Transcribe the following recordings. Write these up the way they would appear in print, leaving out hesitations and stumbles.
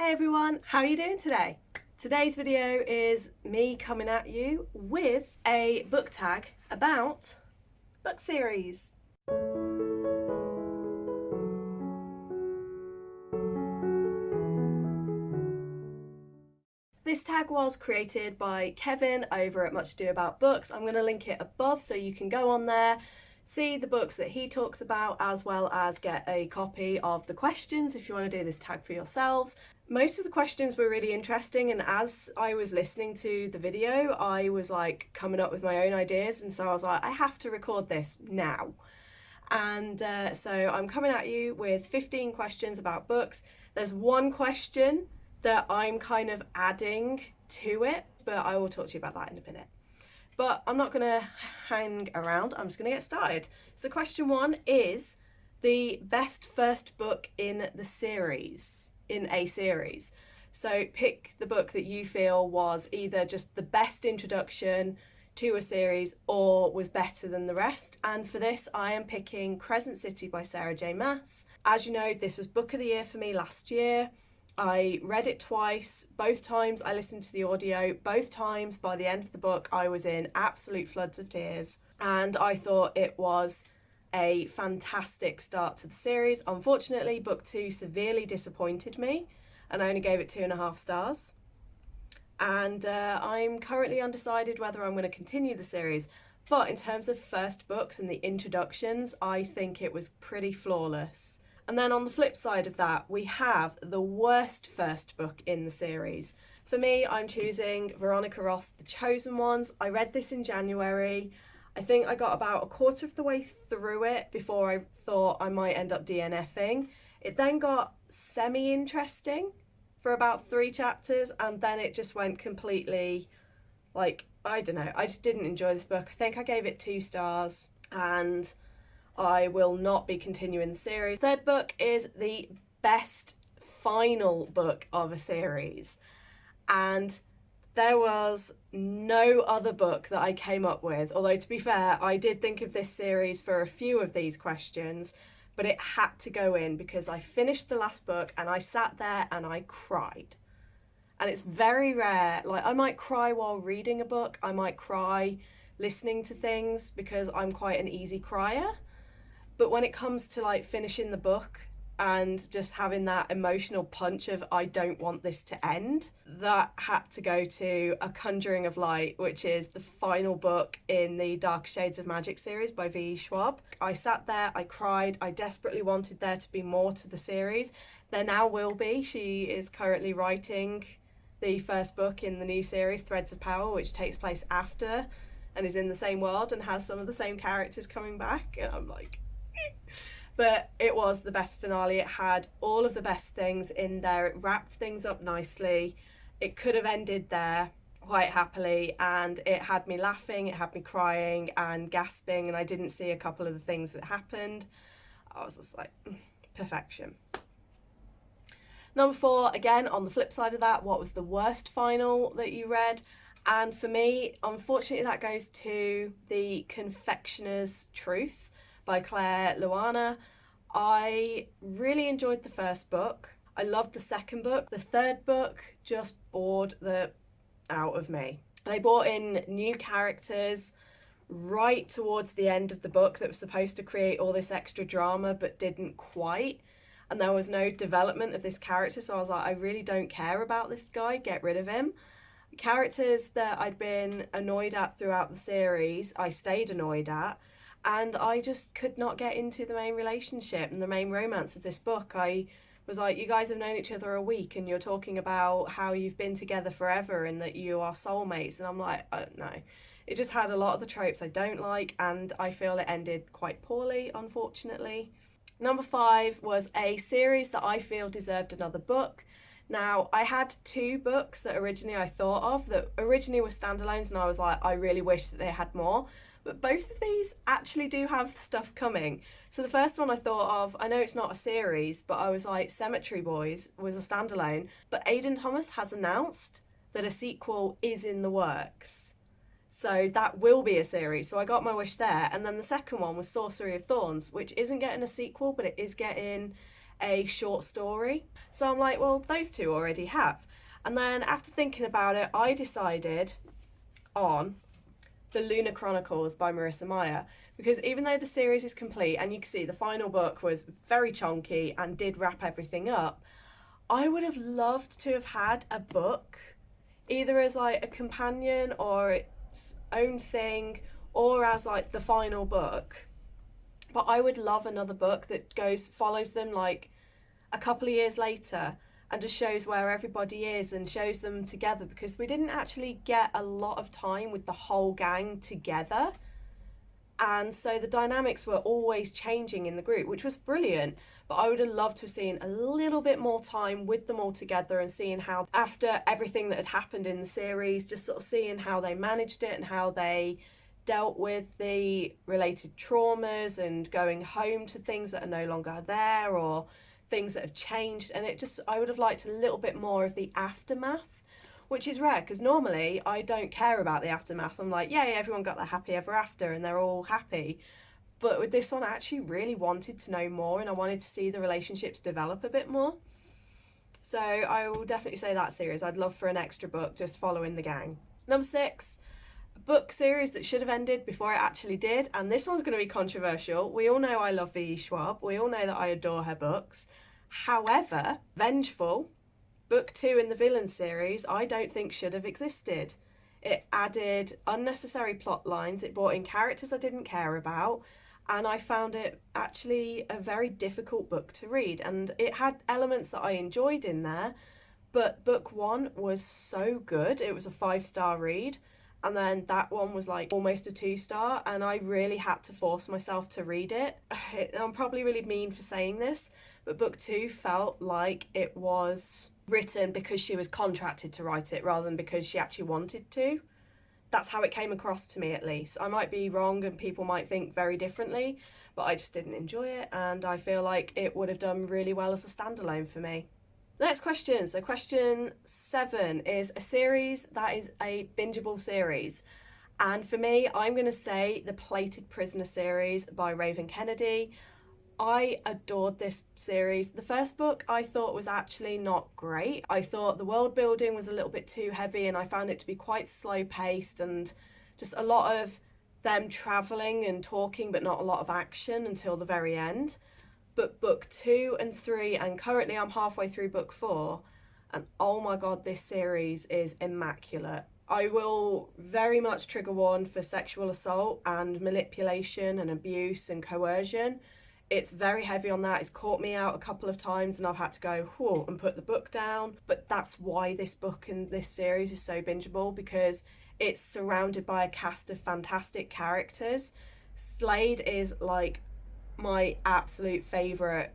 Hey everyone, how are you doing today? Today's video is me coming at you with a book tag about book series. This tag was created by Kevin over at Much Ado About Books. I'm going to link it above so you can go on there, see the books that he talks about, as well as get a copy of the questions if you want to do this tag for yourselves. Most of the questions were really interesting, and as I was listening to the video, I was like coming up with my own ideas, and so I was like, I have to record this now. And so I'm coming at you with 15 questions about books. There's one question that I'm kind of adding to it, but I will talk to you about that in a minute. But I'm not going to hang around, I'm just going to get started. So question one is the best first book in the series, in a series. So pick the book that you feel was either just the best introduction to a series or was better than the rest. And for this, I am picking Crescent City by Sarah J. Maas. As you know, this was book of the year for me last year. I read it twice. Both times I listened to the audio. Both times by the end of the book I was in absolute floods of tears, and I thought it was a fantastic start to the series. Unfortunately, book two severely disappointed me and I only gave it 2.5 stars, and I'm currently undecided whether I'm going to continue the series. But in terms of first books and the introductions, I think it was pretty flawless. And then on the flip side of that, we have the worst first book in the series. For me, I'm choosing Veronica Roth's The Chosen Ones. I read this in January. I think I got about a quarter of the way through it before I thought I might end up DNFing. It then got semi-interesting for about 3 chapters, and then it just went completely, like, I don't know. I just didn't enjoy this book. I think I gave it 2 stars, and I will not be continuing the series. Third book is the best final book of a series, and there was no other book that I came up with, although to be fair, I did think of this series for a few of these questions, but it had to go in because I finished the last book and I sat there and I cried. And it's very rare, like I might cry while reading a book, I might cry listening to things because I'm quite an easy crier. But when it comes to like finishing the book and just having that emotional punch of I don't want this to end, that had to go to A Conjuring of Light, which is the final book in the Dark Shades of Magic series by V.E. Schwab. I sat there, I cried, I desperately wanted there to be more to the series. There now will be. She is currently writing the first book in the new series, Threads of Power, which takes place after and is in the same world and has some of the same characters coming back. And I'm like, but it was the best finale. It had all of the best things in there. It wrapped things up nicely. It could have ended there quite happily, and it had me laughing, it had me crying and gasping, and I didn't see a couple of the things that happened. I was just like, perfection. Number 4, again, on the flip side of that, what was the worst final that you read? And for me, unfortunately, that goes to The Confectioner's Truth by Claire Luana. I really enjoyed the first book. I loved the second book. The third book just bored the out of me. They brought in new characters right towards the end of the book that was supposed to create all this extra drama but didn't quite. And there was no development of this character, so I was like, I really don't care about this guy, get rid of him. Characters that I'd been annoyed at throughout the series, I stayed annoyed at. And I just could not get into the main relationship and the main romance of this book. I was like, you guys have known each other a week and you're talking about how you've been together forever and that you are soulmates. And I'm like, oh, no. It just had a lot of the tropes I don't like, and I feel it ended quite poorly, unfortunately. Number 5 was a series that I feel deserved another book. Now, I had 2 books that originally I thought of that originally were standalones, and I was like, I really wish that they had more. But both of these actually do have stuff coming. So the first one I thought of, I know it's not a series, but I was like, Cemetery Boys was a standalone. But Aidan Thomas has announced that a sequel is in the works. So that will be a series. So I got my wish there. And then the second one was Sorcery of Thorns, which isn't getting a sequel, but it is getting a short story. So I'm like, well, those two already have. And then after thinking about it, I decided on The Lunar Chronicles by Marissa Meyer, because even though the series is complete and you can see the final book was very chunky and did wrap everything up, I would have loved to have had a book either as like a companion or its own thing or as like the final book. But I would love another book that follows them like a couple of years later and just shows where everybody is and shows them together, because we didn't actually get a lot of time with the whole gang together. And so the dynamics were always changing in the group, which was brilliant. But I would have loved to have seen a little bit more time with them all together and seeing how, after everything that had happened in the series, just sort of seeing how they managed it and how they dealt with the related traumas and going home to things that are no longer there or things that have changed. And I would have liked a little bit more of the aftermath, which is rare because normally I don't care about the aftermath. I'm like, yeah, everyone got their happy ever after and they're all happy. But with this one, I actually really wanted to know more and I wanted to see the relationships develop a bit more. So I will definitely say that series. I'd love for an extra book just following the gang. Number 6, a book series that should have ended before it actually did. And this one's going to be controversial. We all know I love V.E. Schwab. We all know that I adore her books. However, Vengeful, book 2 in the Villain series, I don't think should have existed. It added unnecessary plot lines. It brought in characters I didn't care about. And I found it actually a very difficult book to read. And it had elements that I enjoyed in there, but book 1 was so good. It was a 5-star read. And then that one was like almost a 2-star. And I really had to force myself to read it. I'm probably really mean for saying this, but book 2 felt like it was written because she was contracted to write it rather than because she actually wanted to. That's how it came across to me, at least. I might be wrong and people might think very differently, but I just didn't enjoy it and I feel like it would have done really well as a standalone for me. Next question. So question 7 is a series that is a bingeable series. And for me, I'm going to say the Plated Prisoner series by Raven Kennedy. I adored this series. The first book I thought was actually not great. I thought the world building was a little bit too heavy and I found it to be quite slow paced and just a lot of them travelling and talking but not a lot of action until the very end. But book 2 and 3, and currently I'm halfway through book 4, and oh my god, this series is immaculate. I will very much trigger warn for sexual assault and manipulation and abuse and coercion. It's very heavy on that. It's caught me out a couple of times and I've had to go, whoa, and put the book down. But that's why this book and this series is so bingeable, because it's surrounded by a cast of fantastic characters. Slade is like my absolute favourite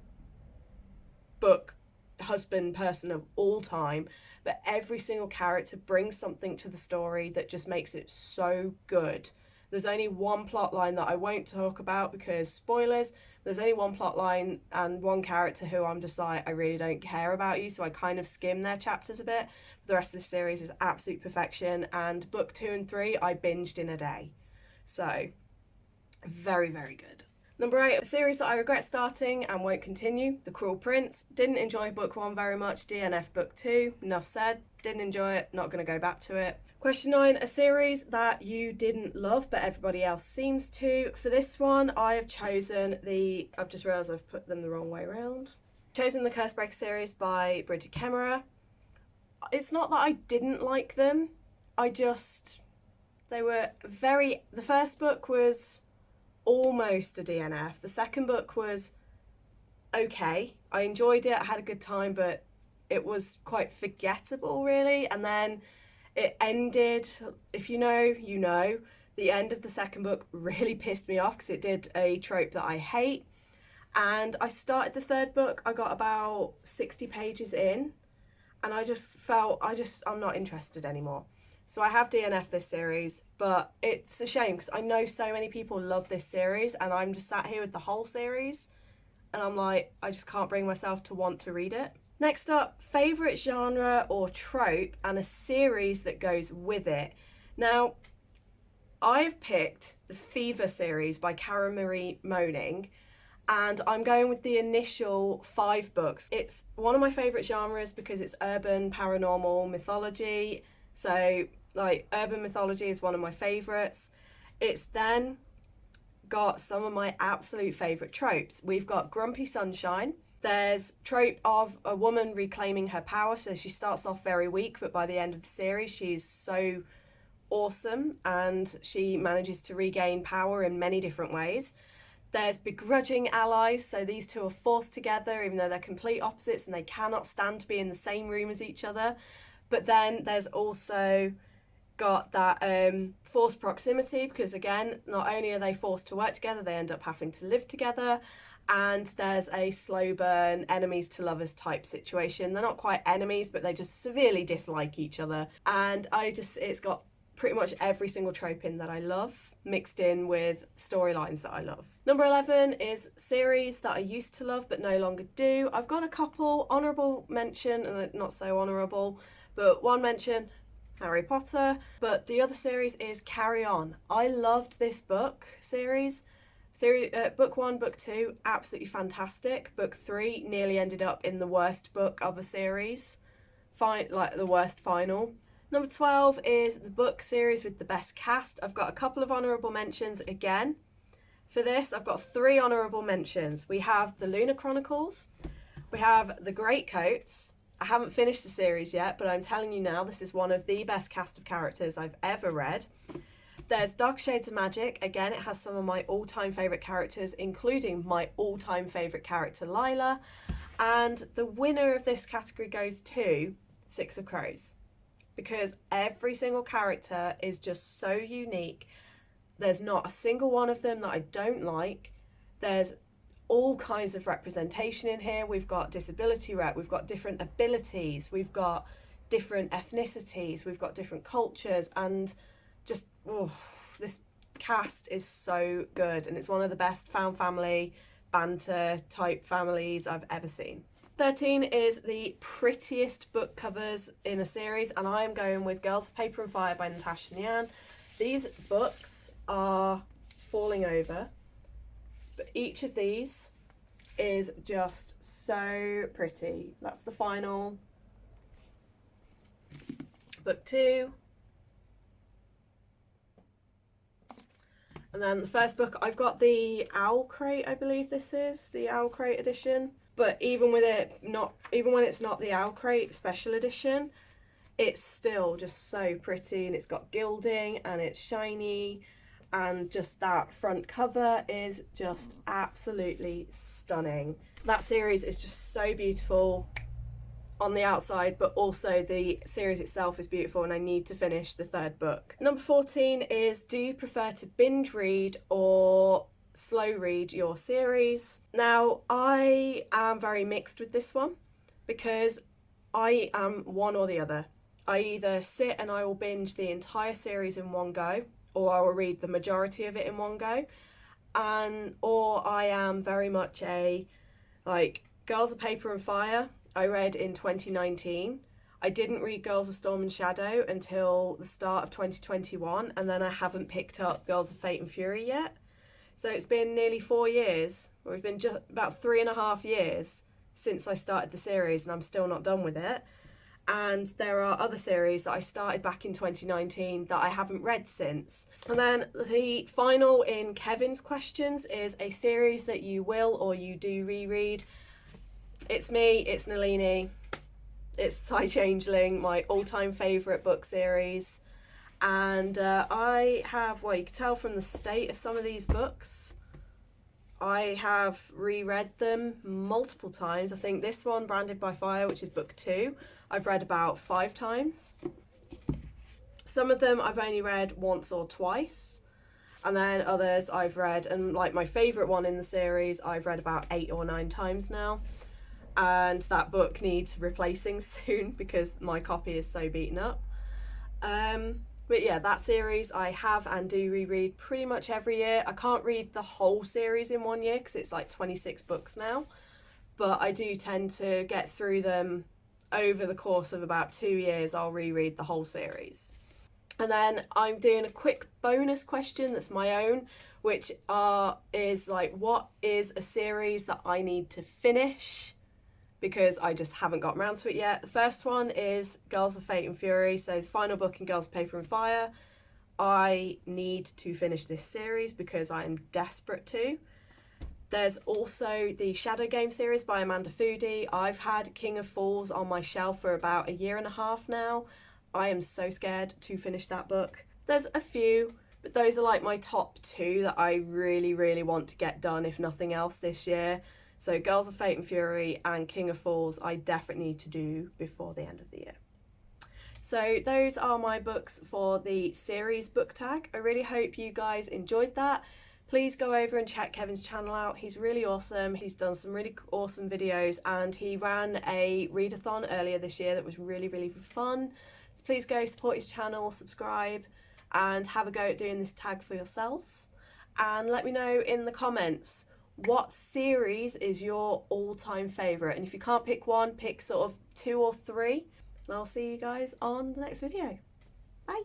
book husband person of all time, but every single character brings something to the story that just makes it so good. There's only one plot line that I won't talk about because spoilers. There's only one plot line and one character who I'm just like, I really don't care about you, so I kind of skim their chapters a bit. The rest of the series is absolute perfection, and book 2 and 3 I binged in a day. So very, very good. Number 8, a series that I regret starting and won't continue, The Cruel Prince. Didn't enjoy book 1 very much, DNF book 2, enough said. Didn't enjoy it, not going to go back to it. Question 9, a series that you didn't love but everybody else seems to. For this one, I have chosen I've just realised I've put them the wrong way around. Chosen the Cursebreaker series by Bridget Kemmerer. It's not that I didn't like them, they were the first book was almost a DNF. The second book was okay. I enjoyed it, I had a good time, but it was quite forgettable really. And then it ended, if you know, you know. The end of the second book really pissed me off because it did a trope that I hate. And I started the third book, I got about 60 pages in, and I just felt, I'm not interested anymore. So I have DNF this series, but it's a shame because I know so many people love this series and I'm just sat here with the whole series and I'm like, I just can't bring myself to want to read it. Next up, favourite genre or trope and a series that goes with it. Now, I've picked the Fever series by Karen Marie Moning, and I'm going with the initial 5 books. It's one of my favourite genres because it's urban, paranormal, mythology. So, like, urban mythology is one of my favourites. It's then got some of my absolute favourite tropes. We've got Grumpy Sunshine. There's trope of a woman reclaiming her power. So she starts off very weak, but by the end of the series, she's so awesome and she manages to regain power in many different ways. There's begrudging allies, so these two are forced together even though they're complete opposites and they cannot stand to be in the same room as each other. But then there's also got that forced proximity, because again, not only are they forced to work together, they end up having to live together. And there's a slow burn, enemies to lovers type situation. They're not quite enemies, but they just severely dislike each other. And it's got pretty much every single trope in that I love, mixed in with storylines that I love. Number 11 is series that I used to love but no longer do. I've got a couple, honourable mention and not so honourable, but one mention, Harry Potter, but the other series is Carry On. I loved this book series. Book 1, Book 2, absolutely fantastic. Book 3 nearly ended up in the worst book of the series, like the worst final. Number 12 is the book series with the best cast. I've got a couple of honourable mentions again. For this, I've got 3 honourable mentions. We have the Lunar Chronicles, we have the Greatcoats. I haven't finished the series yet, but I'm telling you now, this is one of the best cast of characters I've ever read. There's Dark Shades of Magic. Again, it has some of my all-time favourite characters, including my all-time favourite character, Lila. And the winner of this category goes to Six of Crows, because every single character is just so unique. There's not a single one of them that I don't like. There's all kinds of representation in here. We've got disability rep, we've got different abilities, we've got different ethnicities, we've got different cultures, and just, this cast is so good, and it's one of the best found family banter type families I've ever seen. 13 is the prettiest book covers in a series, and I am going with Girls of Paper and Fire by Natasha Nyan. These books are falling over, but each of these is just so pretty. That's the final. Book 2. And then the first book, I've got the Owl Crate, I believe this is, the Owl Crate edition. But even when it's not the Owl Crate special edition, it's still just so pretty, and it's got gilding and it's shiny, and just that front cover is just absolutely stunning. That series is just so beautiful on the outside, but also the series itself is beautiful, and I need to finish the 3rd book. Number 14 is, do you prefer to binge read or slow read your series? Now, I am very mixed with this one, because I am one or the other. I either sit and I will binge the entire series in one go, or I will read the majority of it in one go, or I am very much like Girls of Paper and Fire I read in 2019. I didn't read Girls of Storm and Shadow until the start of 2021, and then I haven't picked up Girls of Fate and Fury yet. So it's been nearly 4 years, or it's been just about 3.5 years since I started the series, and I'm still not done with it. And there are other series that I started back in 2019 that I haven't read since. And then the final in Kevin's questions is a series that you will or you do reread. It's me, it's Nalini, it's Thai Changeling, my all-time favourite book series. And I have, well, you can tell from the state of some of these books, I have reread them multiple times. I think this one, Branded by Fire, which is book 2, I've read about 5 times. Some of them I've only read once or twice, and then others I've read, and like my favourite one in the series, I've read about 8 or 9 times now. And that book needs replacing soon because my copy is so beaten up. But yeah, that series I have and do reread pretty much every year. I can't read the whole series in 1 year because it's like 26 books now, but I do tend to get through them over the course of about 2 years. I'll reread the whole series. And then I'm doing a quick bonus question that's my own, which is like, what is a series that I need to finish? Because I just haven't got around to it yet. The first one is Girls of Fate and Fury, so the final book in Girls of Paper and Fire. I need to finish this series because I am desperate to. There's also the Shadow Game series by Amanda Foody. I've had King of Fools on my shelf for about a year and a half now. I am so scared to finish that book. There's a few, but those are like my top two that I really, really want to get done, if nothing else, this year. So Girls of Fate and Fury and King of Fools, I definitely need to do before the end of the year. So those are my books for the series book tag. I really hope you guys enjoyed that. Please go over and check Kevin's channel out. He's really awesome. He's done some really awesome videos, and he ran a readathon earlier this year that was really, really fun. So please go support his channel, subscribe, and have a go at doing this tag for yourselves. And let me know in the comments, what series is your all-time favourite? And if you can't pick one, pick sort of 2 or 3. And I'll see you guys on the next video. Bye.